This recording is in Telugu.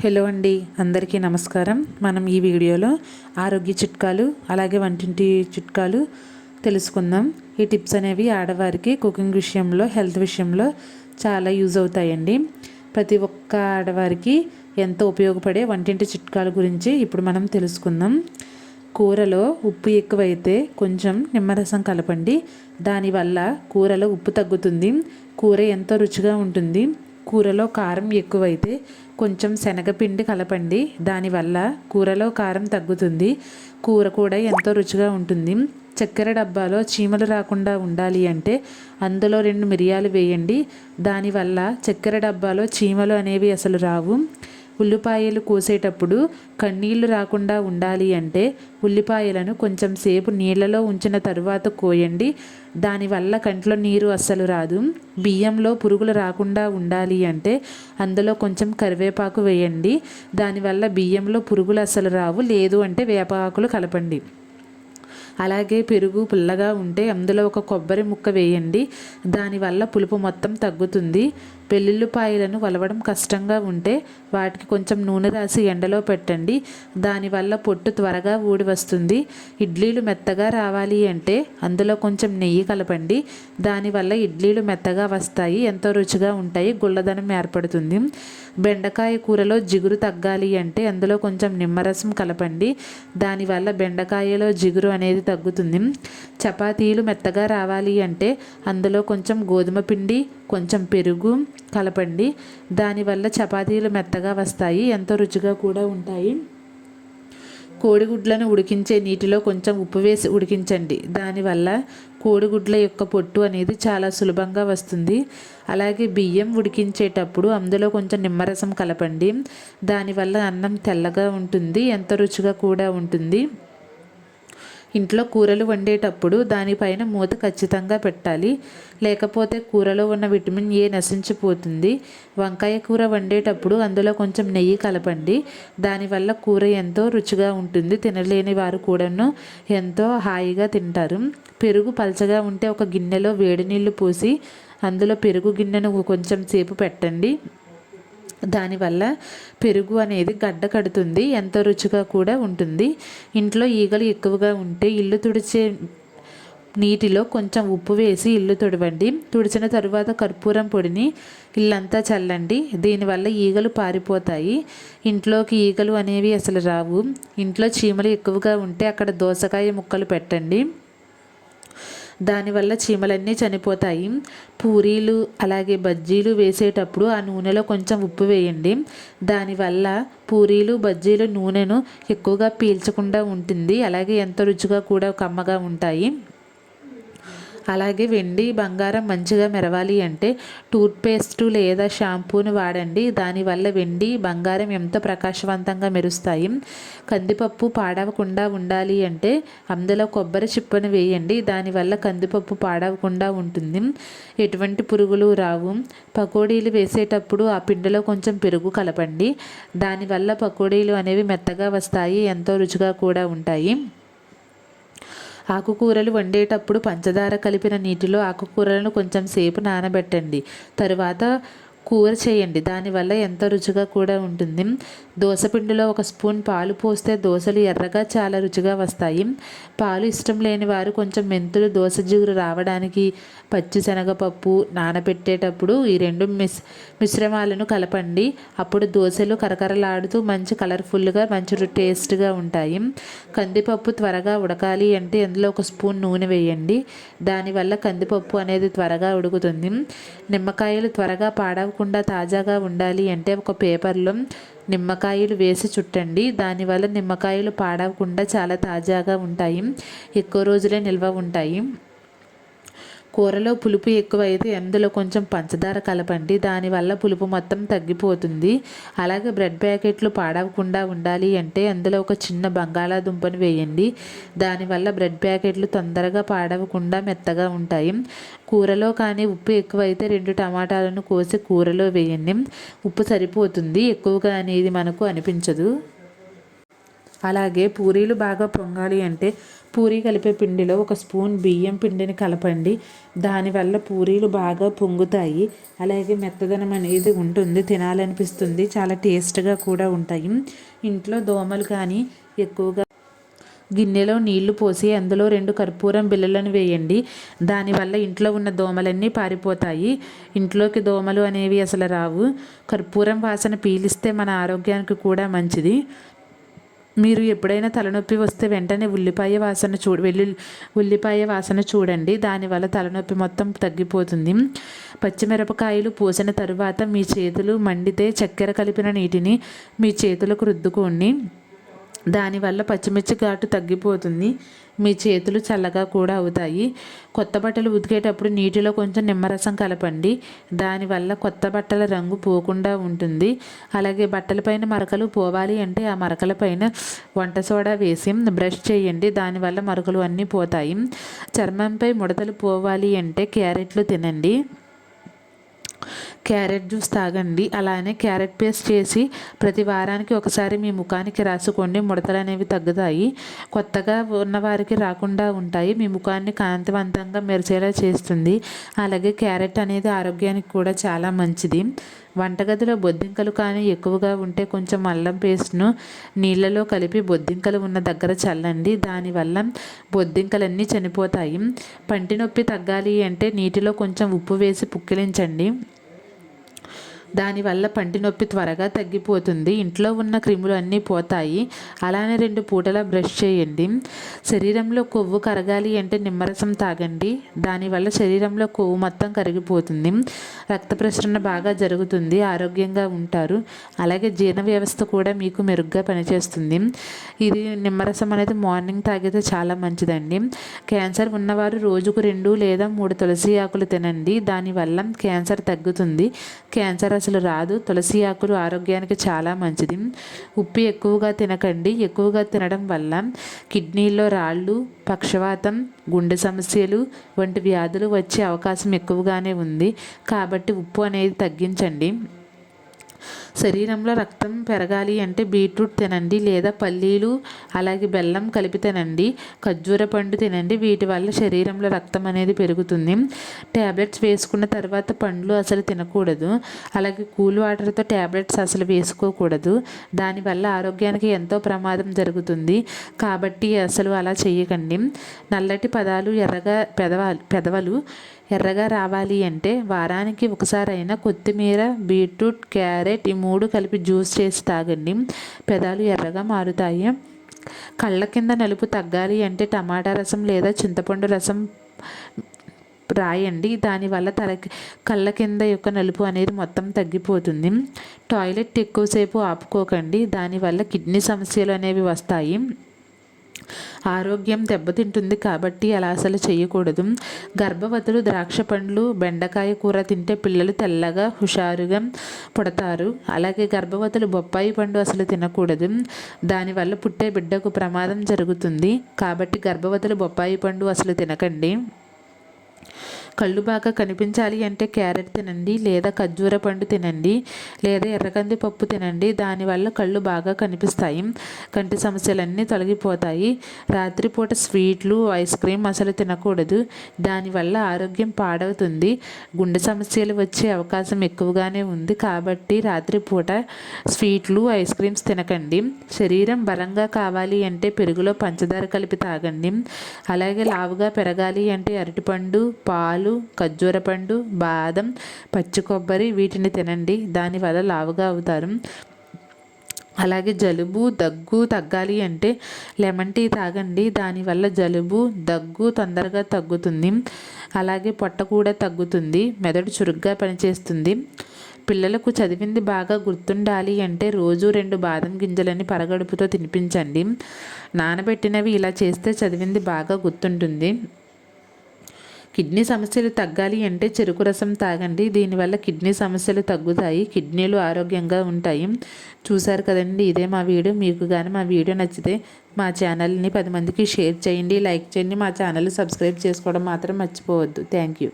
హలో అండి, అందరికీ నమస్కారం. మనం ఈ వీడియోలో ఆరోగ్య చిట్కాలు అలాగే వంటింటి చిట్కాలు తెలుసుకుందాం. ఈ టిప్స్ అనేవి ఆడవారికి కుకింగ్ విషయంలో, హెల్త్ విషయంలో చాలా యూజ్ అవుతాయండి. ప్రతి ఒక్క ఆడవారికి ఎంతో ఉపయోగపడే వంటింటి చిట్కాల గురించి ఇప్పుడు మనం తెలుసుకుందాం. కూరలో ఉప్పు ఎక్కువైతే కొంచెం నిమ్మరసం కలపండి. దానివల్ల కూరలో ఉప్పు తగ్గుతుంది, కూర ఎంతో రుచిగా ఉంటుంది. కూరలో కారం ఎక్కువైతే కొంచెం శనగపిండి కలపండి. దానివల్ల కూరలో కారం తగ్గుతుంది, కూర కూడా ఎంతో రుచిగా ఉంటుంది. చక్కెర డబ్బాలో చీమలు రాకుండా ఉండాలి అంటే అందులో 2 మిరియాలు వేయండి. దానివల్ల చక్కెర డబ్బాలో చీమలు అనేవి అసలు రావు. ఉల్లిపాయలు కోసేటప్పుడు కన్నీళ్లు రాకుండా ఉండాలి అంటే ఉల్లిపాయలను కొంచెం సేపు నీళ్ళలో ఉంచిన తరువాత కోయండి. దానివల్ల కంట్లో నీరు అస్సలు రాదు. బియ్యంలో పురుగులు రాకుండా ఉండాలి అంటే అందులో కొంచెం కరివేపాకు వేయండి. దానివల్ల బియ్యంలో పురుగులు అస్సలు రావు. లేదు అంటే వేపాకులు కలపండి. అలాగే పెరుగు పుల్లగా ఉంటే అందులో ఒక కొబ్బరి ముక్క వేయండి. దానివల్ల పులుపు మొత్తం తగ్గుతుంది. వెల్లుల్లిపాయలను వలవడం కష్టంగా ఉంటే వాటికి కొంచెం నూనె రాసి ఎండలో పెట్టండి. దానివల్ల పొట్టు త్వరగా ఊడి వస్తుంది. ఇడ్లీలు మెత్తగా రావాలి అంటే అందులో కొంచెం నెయ్యి కలపండి. దానివల్ల ఇడ్లీలు మెత్తగా వస్తాయి, ఎంతో రుచిగా ఉంటాయి, గుల్లదనం ఏర్పడుతుంది. బెండకాయ కూరలో జిగురు తగ్గాలి అంటే అందులో కొంచెం నిమ్మరసం కలపండి. దానివల్ల బెండకాయలో జిగురు అనేది తగ్గుతుంది. చపాతీలు మెత్తగా రావాలి అంటే అందులో కొంచెం గోధుమ పిండి, కొంచెం పెరుగు కలపండి. దానివల్ల చపాతీలు మెత్తగా వస్తాయి, ఎంతో రుచిగా కూడా ఉంటాయి. కోడిగుడ్లను ఉడికించే నీటిలో కొంచెం ఉప్పు వేసి ఉడికించండి. దానివల్ల కోడిగుడ్ల యొక్క పొట్టు అనేది చాలా సులభంగా వస్తుంది. అలాగే బియ్యం ఉడికించేటప్పుడు అందులో కొంచెం నిమ్మరసం కలపండి. దానివల్ల అన్నం తెల్లగా ఉంటుంది, ఎంతో రుచిగా కూడా ఉంటుంది. ఇంట్లో కూరలు వండేటప్పుడు దానిపైన మూత ఖచ్చితంగా పెట్టాలి, లేకపోతే కూరలో ఉన్న విటమిన్ ఏ నశించిపోతుంది. వంకాయ కూర వండేటప్పుడు అందులో కొంచెం నెయ్యి కలపండి. దానివల్ల కూర ఎంతో రుచిగా ఉంటుంది, తినలేని వారు కూడాను ఎంతో హాయిగా తింటారు. పెరుగు పలచగా ఉంటే ఒక గిన్నెలో వేడి నీళ్లు పోసి అందులో పెరుగు గిన్నెను కొంచెం సేపు పెట్టండి. దానివల్ల పెరుగు అనేది గడ్డ కడుతుంది, ఎంతో రుచిగా కూడా ఉంటుంది. ఇంట్లో ఈగలు ఎక్కువగా ఉంటే ఇల్లు తుడిచే నీటిలో కొంచెం ఉప్పు వేసి ఇల్లు తుడవండి. తుడిచిన తరువాత కర్పూరం పొడిని ఇల్లంతా చల్లండి. దీనివల్ల ఈగలు పారిపోతాయి, ఇంట్లోకి ఈగలు అనేవి అసలు రావు. ఇంట్లో చీమలు ఎక్కువగా ఉంటే అక్కడ దోసకాయ ముక్కలు పెట్టండి. దానివల్ల చీమలన్నీ చనిపోతాయి. పూరీలు అలాగే బజ్జీలు వేసేటప్పుడు ఆ నూనెలో కొంచెం ఉప్పు వేయండి. దానివల్ల పూరీలు బజ్జీలు నూనెను ఎక్కువగా పీల్చకుండా ఉంటుంది. అలాగే ఎంతో రుచిగా కూడా కమ్మగా ఉంటాయి. అలాగే వెండి బంగారం మంచిగా మెరవాలి అంటే టూత్పేస్ట్ లేదా షాంపూను వాడండి. దానివల్ల వెండి బంగారం ఎంతో ప్రకాశవంతంగా మెరుస్తాయి. కందిపప్పు పాడవకుండా ఉండాలి అంటే అందులో కొబ్బరి చిప్పను వేయండి. దానివల్ల కందిపప్పు పాడవకుండా ఉంటుంది, ఎటువంటి పురుగులు రావు. పకోడీలు వేసేటప్పుడు ఆ పిండిలో కొంచెం పెరుగు కలపండి. దానివల్ల పకోడీలు అనేవి మెత్తగా వస్తాయి, ఎంతో రుచిగా కూడా ఉంటాయి. ఆకుకూరలు వండేటప్పుడు పంచదార కలిపిన నీటిలో ఆకుకూరలను కొంచెం సేపు నానబెట్టండి. తరువాత కూర చేయండి. దానివల్ల ఎంతో రుచిగా కూడా ఉంటుంది. దోసపిండిలో 1 స్పూన్ పాలు పోస్తే దోశలు ఎర్రగా చాలా రుచిగా వస్తాయి. పాలు ఇష్టం లేని వారు కొంచెం మెంతులు దోశ జిగురు రావడానికి పచ్చిశనగపప్పు నానబెట్టేటప్పుడు ఈ 2 మిశ్రమాలను కలపండి. అప్పుడు దోశలు కరకరలాడుతూ మంచి కలర్ఫుల్గా మంచి టేస్ట్గా ఉంటాయి. కందిపప్పు త్వరగా ఉడకాలి అంటే అందులో 1 స్పూన్ నూనె వేయండి. దానివల్ల కందిపప్పు అనేది త్వరగా ఉడుకుతుంది. నిమ్మకాయలు త్వరగా పాడవకుండా తాజాగా ఉండాలి అంటే ఒక పేపర్లో నిమ్మకాయలు వేసి చుట్టండి. దానివల్ల నిమ్మకాయలు పాడవకుండా చాలా తాజాగా ఉంటాయి, ఎక్కువ రోజులే నిల్వ ఉంటాయి. కూరలో పులుపు ఎక్కువైతే అందులో కొంచెం పంచదార కలపండి. దానివల్ల పులుపు మొత్తం తగ్గిపోతుంది. అలాగే బ్రెడ్ ప్యాకెట్లు పాడవకుండా ఉండాలి అంటే అందులో ఒక చిన్న బంగాళాదుంపను వేయండి. దానివల్ల బ్రెడ్ ప్యాకెట్లు తొందరగా పాడవకుండా మెత్తగా ఉంటాయి. కూరలో కానీ ఉప్పు ఎక్కువైతే 2 టమాటాలను కోసి కూరలో వేయండి. ఉప్పు సరిపోతుంది, ఎక్కువగా అనేది మనకు అనిపించదు. అలాగే పూరీలు బాగా పొంగాలి అంటే పూరీ కలిపే పిండిలో 1 స్పూన్ బియ్యం పిండిని కలపండి. దానివల్ల పూరీలు బాగా పొంగుతాయి. అలాగే మెత్తదనం అనేది ఉంటుంది, తినాలనిపిస్తుంది, చాలా టేస్ట్గా కూడా ఉంటాయి. ఇంట్లో దోమలు కానీ ఎక్కువగా గిన్నెలో నీళ్లు పోసి అందులో 2 కర్పూరం బిళ్ళలను వేయండి. దానివల్ల ఇంట్లో ఉన్న దోమలన్నీ పారిపోతాయి. ఇంట్లోకి దోమలు అనేవి అసలు రావు. కర్పూరం వాసన పీలిస్తే మన ఆరోగ్యానికి కూడా మంచిది. మీరు ఎప్పుడైనా తలనొప్పి వస్తే వెంటనే ఉల్లిపాయ వాసన చూడండి. దానివల్ల తలనొప్పి మొత్తం తగ్గిపోతుంది. పచ్చిమిరపకాయలు పోసిన తరువాత మీ చేతులు మండితే చక్కెర కలిపిన నీటిని మీ చేతులకు రుద్దుకోండి. దానివల్ల పచ్చిమిర్చి ఘాటు తగ్గిపోతుంది, మీ చేతులు చల్లగా కూడా అవుతాయి. కొత్త బట్టలు ఉతికేటప్పుడు నీటిలో కొంచెం నిమ్మరసం కలపండి. దానివల్ల కొత్త బట్టల రంగు పోకుండా ఉంటుంది. అలాగే బట్టలపైన మరకలు పోవాలి అంటే ఆ మరకలపైన వంట సోడా వేసి బ్రష్ చేయండి. దానివల్ల మరకలు అన్నీ పోతాయి. చర్మంపై ముడతలు పోవాలి అంటే క్యారెట్లు తినండి, క్యారెట్ జ్యూస్ తాగండి. అలానే క్యారెట్ పేస్ట్ చేసి ప్రతి వారానికి ఒకసారి మీ ముఖానికి రాసుకోండి. ముడతలు అనేవి తగ్గుతాయి, కొత్తగా ఉన్నవారికి రాకుండా ఉంటాయి, మీ ముఖాన్ని కాంతివంతంగా మెరిసేలా చేస్తుంది. అలాగే క్యారెట్ అనేది ఆరోగ్యానికి కూడా చాలా మంచిది. వంటగదిలో బొద్దింకలు కానీ ఎక్కువగా ఉంటే కొంచెం అల్లం పేస్ట్ను నీళ్ళలో కలిపి బొద్దింకలు ఉన్న దగ్గర చల్లండి. దానివల్ల బొద్దింకలన్నీ చనిపోతాయి. పంటి నొప్పి తగ్గాలి అంటే నీటిలో కొంచెం ఉప్పు వేసి పుక్కిలించండి. దానివల్ల పంటి నొప్పి త్వరగా తగ్గిపోతుంది. ఇంట్లో ఉన్న క్రిములు అన్నీ పోతాయి. అలానే 2 పూటలా బ్రష్ చేయండి. శరీరంలో కొవ్వు కరగాలి అంటే నిమ్మరసం తాగండి. దానివల్ల శరీరంలో కొవ్వు మొత్తం కరిగిపోతుంది, రక్త ప్రసరణ బాగా జరుగుతుంది, ఆరోగ్యంగా ఉంటారు. అలాగే జీర్ణ వ్యవస్థ కూడా మీకు మెరుగ్గా పనిచేస్తుంది. ఇది నిమ్మరసం అనేది మార్నింగ్ తాగితే చాలా మంచిదండి. క్యాన్సర్ ఉన్నవారు రోజుకు 2 లేదా 3 తులసి ఆకులు తినండి. దానివల్ల క్యాన్సర్ తగ్గుతుంది, క్యాన్సర్ అసలు రాదు. తులసి ఆకులు ఆరోగ్యానికి చాలా మంచిది. ఉప్పు ఎక్కువగా తినకండి. ఎక్కువగా తినడం వల్ల కిడ్నీల్లో రాళ్ళు, పక్షవాతం, గుండె సమస్యలు వంటి వ్యాధులు వచ్చే అవకాశం ఎక్కువగానే ఉంది. కాబట్టి ఉప్పు అనేది తగ్గించండి. శరీరంలో రక్తం పెరగాలి అంటే బీట్రూట్ తినండి, లేదా పల్లీలు అలాగే బెల్లం కలిపి తినండి. ఖర్జూర పండు తినండి. వీటి వల్ల శరీరంలో రక్తం అనేది పెరుగుతుంది. ట్యాబ్లెట్స్ వేసుకున్న తర్వాత పండ్లు అసలు తినకూడదు. అలాగే కూల్ వాటర్తో ట్యాబ్లెట్స్ అసలు వేసుకోకూడదు. దానివల్ల ఆరోగ్యానికి ఎంతో ప్రమాదం జరుగుతుంది. కాబట్టి అసలు అలా చేయకండి. నల్లటి పదాలు ఎర్రగా పెదవులు ఎర్రగా రావాలి అంటే వారానికి ఒకసారైనా కొత్తిమీర, బీట్రూట్, క్యారెట్ ఈ 3 కలిపి జ్యూస్ చేసి తాగండి. పెదాలు ఎర్రగా మారుతాయి. కళ్ళ కింద నలుపు తగ్గాలి అంటే టమాటా రసం లేదా చింతపండు రసం రాయండి. దానివల్ల కళ్ళ కింద యొక్క నలుపు అనేది మొత్తం తగ్గిపోతుంది. టాయిలెట్ ఎక్కువసేపు ఆపుకోకండి. దానివల్ల కిడ్నీ సమస్యలు అనేవి వస్తాయి, ఆరోగ్యం దెబ్బతింటుంది. కాబట్టి అలా అసలు చేయకూడదు. గర్భవతులు ద్రాక్ష పండ్లు, బెండకాయ కూర తింటే పిల్లలు తెల్లగా హుషారుగా పుడతారు. అలాగే గర్భవతులు బొప్పాయి పండు అసలు తినకూడదు. దానివల్ల పుట్టే బిడ్డకు ప్రమాదం జరుగుతుంది. కాబట్టి గర్భవతులు బొప్పాయి పండు అసలు తినకండి. కళ్ళు బాగా కనిపించాలి అంటే క్యారెట్ తినండి, లేదా ఖర్జూర పండు తినండి, లేదా ఎర్రకంది పప్పు తినండి. దానివల్ల కళ్ళు బాగా కనిపిస్తాయి, కంటి సమస్యలన్నీ తొలగిపోతాయి. రాత్రిపూట స్వీట్లు, ఐస్ క్రీమ్ అసలు తినకూడదు. దానివల్ల ఆరోగ్యం పాడవుతుంది, గుండె సమస్యలు వచ్చే అవకాశం ఎక్కువగానే ఉంది. కాబట్టి రాత్రిపూట స్వీట్లు, ఐస్ క్రీమ్స్ తినకండి. శరీరం బలంగా కావాలి అంటే పెరుగులో పంచదార కలిపి తాగండి. అలాగే లావుగా పెరగాలి అంటే అరటిపండు, పాలు, ఖర్జూర పండు, బాదం, పచ్చి కొబ్బరి వీటిని తినండి. దానివల్ల లావుగా అవుతారు. అలాగే జలుబు, దగ్గు తగ్గాలి అంటే లెమన్ టీ తాగండి. దానివల్ల జలుబు, దగ్గు తొందరగా తగ్గుతుంది. అలాగే పొట్ట కూడా తగ్గుతుంది, మెదడు చురుగ్గా పనిచేస్తుంది. పిల్లలకు చదివింది బాగా గుర్తుండాలి అంటే రోజు 2 బాదం గింజలని పరగడుపుతో తినిపించండి. నానబెట్టినవి ఇలా చేస్తే చదివింది బాగా గుర్తుంటుంది. కిడ్నీ సమస్యలు తగ్గాలి అంటే చెరుకు రసం తాగండి. దీనివల్ల కిడ్నీ సమస్యలు తగ్గుతాయి, కిడ్నీలు ఆరోగ్యంగా ఉంటాయి. చూసారు కదండి, ఇదే మా వీడియో. మీకు కానీ మా వీడియో నచ్చితే మా ఛానల్ని 10 మందికి షేర్ చేయండి, లైక్ చేయండి. మా ఛానల్ సబ్స్క్రైబ్ చేసుకోవడం మాత్రం మర్చిపోవద్దు. Thank you.